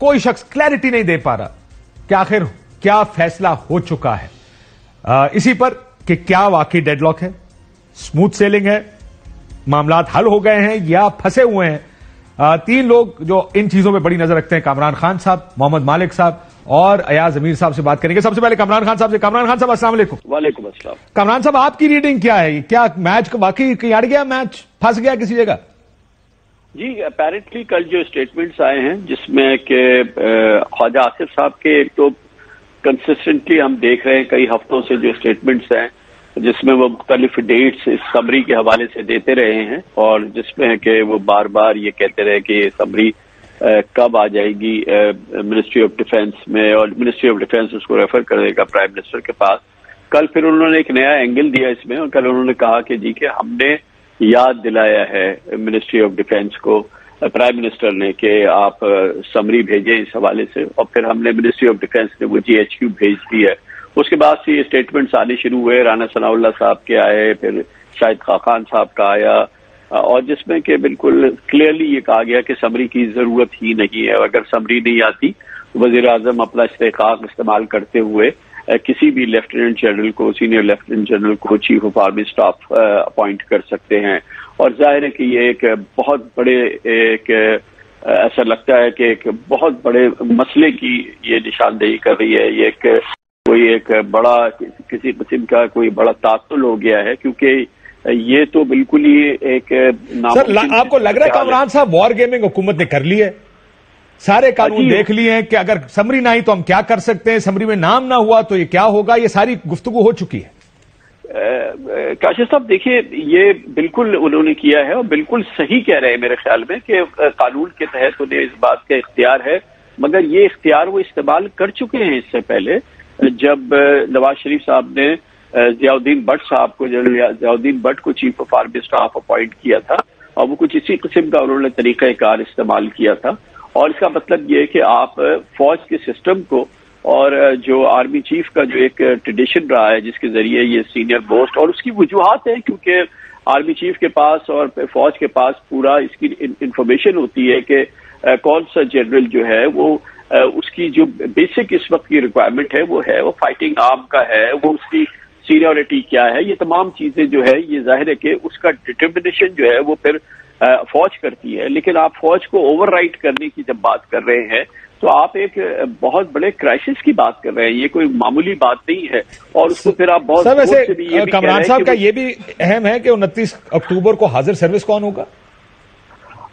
कोई शख्स क्लैरिटी नहीं दे पा रहा कि आखिर क्या फैसला हो चुका है इसी पर कि क्या वाकई डेडलॉक है, स्मूथ सेलिंग है, मामलात हल हो गए हैं या फंसे हुए हैं। तीन लोग जो इन चीजों पर बड़ी नजर रखते हैं, कामरान खान साहब, मोहम्मद मालिक साहब और अयाज अमीर साहब से बात करेंगे। सबसे पहले कामरान खान साहब से। कामरान खान साहब अस्सलाम वालेकुम। वालेकुम अस्सलाम। कामरान साहब, आपकी रीडिंग क्या है? क्या मैच वाकई कहीं अड़ गया, मैच फंस गया किसी जगह? जी, अपेरेंटली कल जो स्टेटमेंट्स आए हैं जिसमें कि ख्वाजा आसिफ साहब के एक तो कंसिस्टेंटली हम देख रहे हैं कई हफ्तों से जो स्टेटमेंट्स हैं जिसमें वो मुख्तलिफ डेट्स इस समरी के हवाले से देते रहे हैं और जिसमें है कि वो बार बार ये कहते रहे कि ये समरी कब आ जाएगी मिनिस्ट्री ऑफ डिफेंस में, और मिनिस्ट्री ऑफ डिफेंस उसको रेफर करेगा प्राइम मिनिस्टर के पास। कल फिर उन्होंने एक नया एंगल दिया इसमें और कल उन्होंने कहा कि जी कि हमने याद दिलाया है मिनिस्ट्री ऑफ डिफेंस को, प्राइम मिनिस्टर ने, कि आप समरी भेजें इस हवाले से, और फिर हमने मिनिस्ट्री ऑफ डिफेंस ने वो GHQ भेज दी है। उसके बाद से ये स्टेटमेंट्स आने शुरू हुए, राना सनाउल्लाह साहब के आए, फिर शाहिद खान साहब का आया, और जिसमें कि बिल्कुल क्लियरली ये कहा गया कि समरी की जरूरत ही नहीं है। अगर समरी नहीं आती वजीर आजम अपना इस्तेकाक इस्तेमाल करते हुए किसी भी लेफ्टिनेंट जनरल को, सीनियर लेफ्टिनेंट जनरल को chief of army staff appoint कर सकते हैं। और जाहिर है कि ये एक बहुत बड़े ऐसा लगता है कि एक बहुत बड़े मसले की ये निशानदेही कर रही है। ये कोई एक बड़ा किसी किस्म का कोई बड़ा तातुल हो गया है, क्योंकि ये तो बिल्कुल ही एक सर, आपको लग रहा है कामरान साहब वॉर गेमिंग हुकूमत ने कर ली है? सारे कानून देख लिए हैं कि अगर समरी ना आई तो हम क्या कर सकते हैं, समरी में नाम ना हुआ तो ये क्या होगा, ये सारी गुफ्तगू हो चुकी है। काशिफ साहब देखिए, ये बिल्कुल उन्होंने किया है और बिल्कुल सही कह रहे हैं मेरे ख्याल में कि कानून के तहत उन्हें इस बात का इख्तियार है, मगर ये इख्तियार वो इस्तेमाल कर चुके हैं इससे पहले, जब नवाज शरीफ साहब ने जियाउद्दीन भट्ट साहब को, जनरल जियाउद्दीन भट्ट को chief of army staff appoint किया था और वो कुछ इसी किस्म का उन्होंने तरीक़ाकार इस्तेमाल किया था। और इसका मतलब ये है कि आप फौज के सिस्टम को और जो आर्मी चीफ का जो एक ट्रेडिशन रहा है जिसके जरिए ये सीनियर पोस्ट, और उसकी वजूहात है क्योंकि आर्मी चीफ के पास और फौज के पास पूरा इसकी इंफॉर्मेशन होती है कि कौन सा जनरल जो है वो उसकी जो बेसिक इस वक्त की रिक्वायरमेंट है वो फाइटिंग आर्म का है, वो उसकी सीनियरिटी क्या है, ये तमाम चीजें जो है ये जाहिर है कि उसका डिटर्मिनेशन जो है वो फिर फौज करती है। लेकिन आप फौज को ओवरराइड करने की जब बात कर रहे हैं तो आप एक बहुत बड़े क्राइसिस की बात कर रहे हैं, ये कोई मामूली बात नहीं है। और उसको फिर आप बहुत सर, वैसे कामरान साहब का ये भी अहम है कि 29 अक्टूबर को हाजिर सर्विस कौन होगा?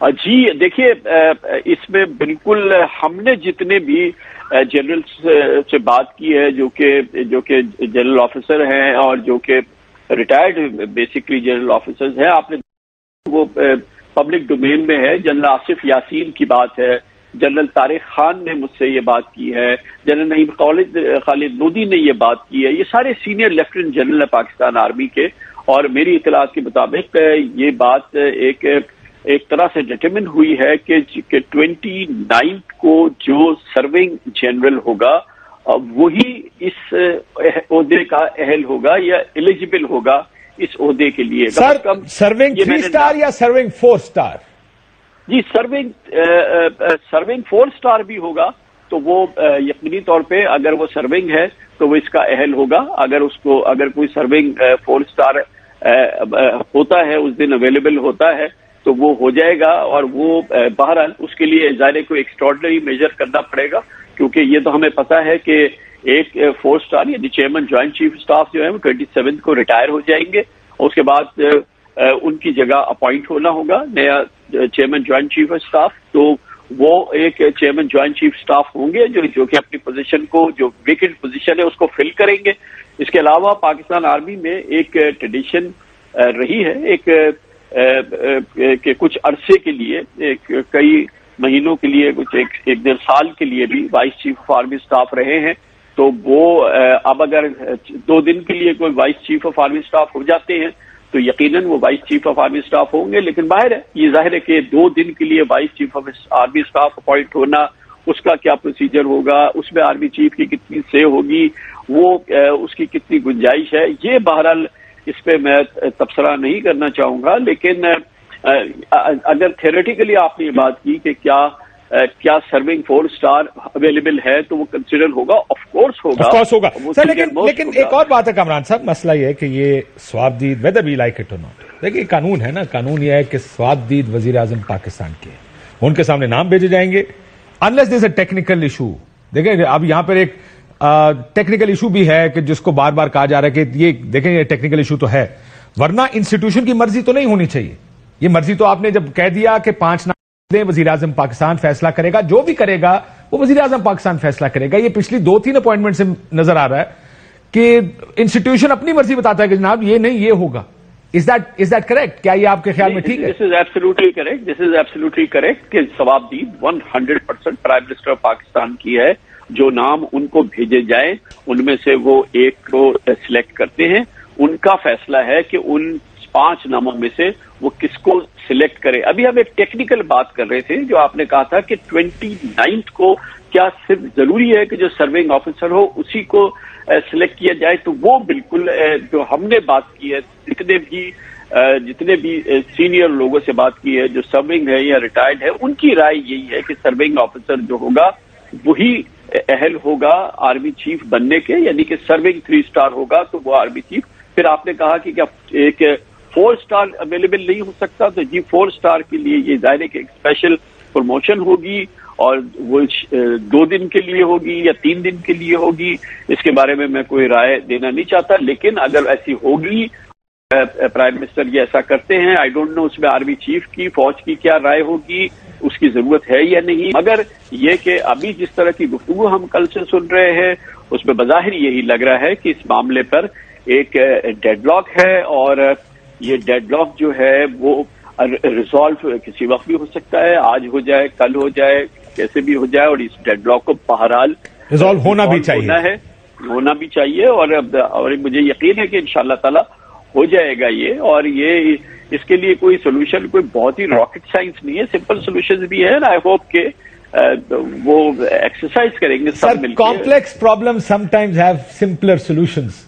जी देखिए, इसमें बिल्कुल हमने जितने भी जनरल से बात की है जो कि जनरल ऑफिसर हैं और जो कि रिटायर्ड बेसिकली जनरल ऑफिसर्स हैं, आपने वो पब्लिक डोमेन में है। जनरल आसिफ यासीन की बात है, जनरल तारिक खान ने मुझसे ये बात की है, जनरल नईम खालिद लोधी ने ये बात की है। ये सारे सीनियर लेफ्टिनेंट जनरल है पाकिस्तान आर्मी के, और मेरी इतलात के मुताबिक ये बात एक तरह से डिटरमिन हुई है कि 29 को जो सर्विंग जनरल होगा वही इस ओहदे का अहल होगा या एलिजिबल होगा इस ओहदे के लिए। सर, सर्विंग 3 स्टार या सर्विंग 4 स्टार? जी, सर्विंग 4 स्टार भी होगा तो वो यकीनी तौर पे अगर वो सर्विंग है तो वो इसका अहल होगा। अगर कोई सर्विंग 4 स्टार होता है, उस दिन अवेलेबल होता है तो वो हो जाएगा। और वो बहरहाल उसके लिए ज़ाहिर कोई एक्स्ट्राऑर्डिनरी मेजर करना पड़ेगा, क्योंकि ये तो हमें पता है कि एक 4 स्टार यानी चेयरमैन ज्वाइंट चीफ स्टाफ जो है वो 27 को रिटायर हो जाएंगे और उसके बाद उनकी जगह अपॉइंट होना होगा नया chairman joint chief of staff. तो वो एक चेयरमैन ज्वाइंट चीफ स्टाफ होंगे जो कि अपनी पोजीशन को, जो वेकेंट पोजीशन है उसको फिल करेंगे। इसके अलावा पाकिस्तान आर्मी में एक ट्रेडिशन रही है कि कुछ अरसे के लिए, कई महीनों के लिए, कुछ एक डेढ़ साल के लिए भी vice chief of army staff रहे हैं। तो वो अब अगर 2 दिन के लिए कोई vice chief of army staff हो जाते हैं तो यकीनन वो vice chief of army staff होंगे। लेकिन बाहर है, ये जाहिर है कि 2 दिन के लिए vice chief of army staff appoint होना, उसका क्या प्रोसीजर होगा, उसमें आर्मी चीफ की कितनी से होगी, वो उसकी कितनी गुंजाइश है, ये बहरहाल इस पे मैं तबसरा नहीं करना चाहूंगा। लेकिन अगर थियोरेटिकली आपने ये बात की कि क्या کیا سرونگ 4 اسٹار اویلیبل ہے تو وہ کنسیڈر ہوگا، آف کورس ہوگا سر. لیکن ایک اور بات ہے کامران صاحب، مسئلہ یہ ہے کہ یہ سوابدید ویدر وی لائک اٹ اور ناٹ، دیکھیے قانون ہے نا، قانون یہ ہے کہ سوابدید وزیر اعظم پاکستان کے ان کے سامنے نام بھیجے جائیں گے unless there is a technical issue. دیکھیں اب یہاں پر ایک ٹیکنیکل ایشو بھی ہے کہ جس کو بار بار کہا جا رہا ہے کہ یہ دیکھیں یہ ٹیکنیکل ایشو تو ہے، ورنہ انسٹیٹیوشن کی مرضی تو نہیں ہونی چاہیے. یہ مرضی تو آپ نے جب کہہ دیا کہ 5 نام دیں، وزیر اعظم پاکستان فیصلہ کرے گا، جو بھی کرے گا وہ وزیر اعظم پاکستان فیصلہ کرے گا. یہ پچھلی 2-3 اپوائنٹمنٹ سے نظر آ رہا ہے کہ انسٹیٹیوشن اپنی مرضی بتاتا ہے کہ جناب یہ نہیں یہ ہوگا. Is that correct? کیا یہ آپ کے خیال میں ٹھیک ہے؟ دس از ایبسلیوٹلی کریکٹ کہ ثوابدید 100% پرائم منسٹر آف پاکستان کی ہے. جو نام ان کو بھیجے جائیں ان میں سے وہ ایک کو سلیکٹ کرتے ہیں، ان کا فیصلہ ہے کہ ان 5 ناموں میں سے وہ کس کو سلیکٹ کرے. ابھی ہم ایک ٹیکنیکل بات کر رہے تھے جو آپ نے کہا تھا کہ 29 کو کیا صرف ضروری ہے کہ جو سرونگ آفیسر ہو اسی کو سلیکٹ کیا جائے، تو وہ بالکل جو ہم نے بات کی ہے جتنے بھی سینئر لوگوں سے بات کی ہے جو سرونگ ہے یا ریٹائرڈ ہے، ان کی رائے یہی ہے کہ سرونگ آفیسر جو ہوگا وہی اہل ہوگا آرمی چیف بننے کے، یعنی کہ سرونگ 3 اسٹار ہوگا تو وہ آرمی چیف. پھر آپ نے کہا کہ کیا ایک 4 اسٹار اویلیبل نہیں ہو سکتا، تو جی 4 اسٹار کے لیے یہ ظاہر ہے کہ ایک اسپیشل پروموشن ہوگی اور وہ 2 دن کے لیے ہوگی یا 3 دن کے لیے ہوگی. اس کے بارے میں میں کوئی رائے دینا نہیں چاہتا، لیکن اگر ایسی ہوگی پرائم منسٹر یہ ایسا کرتے ہیں، آئی ڈونٹ نو اس میں آرمی چیف کی فوج کی کیا رائے ہوگی، اس کی ضرورت ہے یا نہیں. مگر یہ کہ ابھی جس طرح کی گفتگو ہم کل سے سن رہے ہیں اس میں بظاہر یہی لگ رہا ہے کہ اس معاملے پر ایک ڈیڈ لاک ہے، اور یہ ڈیڈ لاک جو ہے وہ ریزالو کسی وقت بھی ہو سکتا ہے، آج ہو جائے کل ہو جائے کیسے بھی ہو جائے، اور اس ڈیڈ لاک کو بہرحال ریزالو ہونا بھی چاہیے اور مجھے یقین ہے کہ انشاءاللہ تعالی ہو جائے گا یہ. اور یہ اس کے لیے کوئی سولوشن کوئی بہت ہی راکٹ سائنس نہیں ہے، سمپل سولوشن بھی ہے. آئی ہوپ کہ وہ ایکسرسائز کریں گے سب مل کے. Complex problem some times have سمپلر solutions.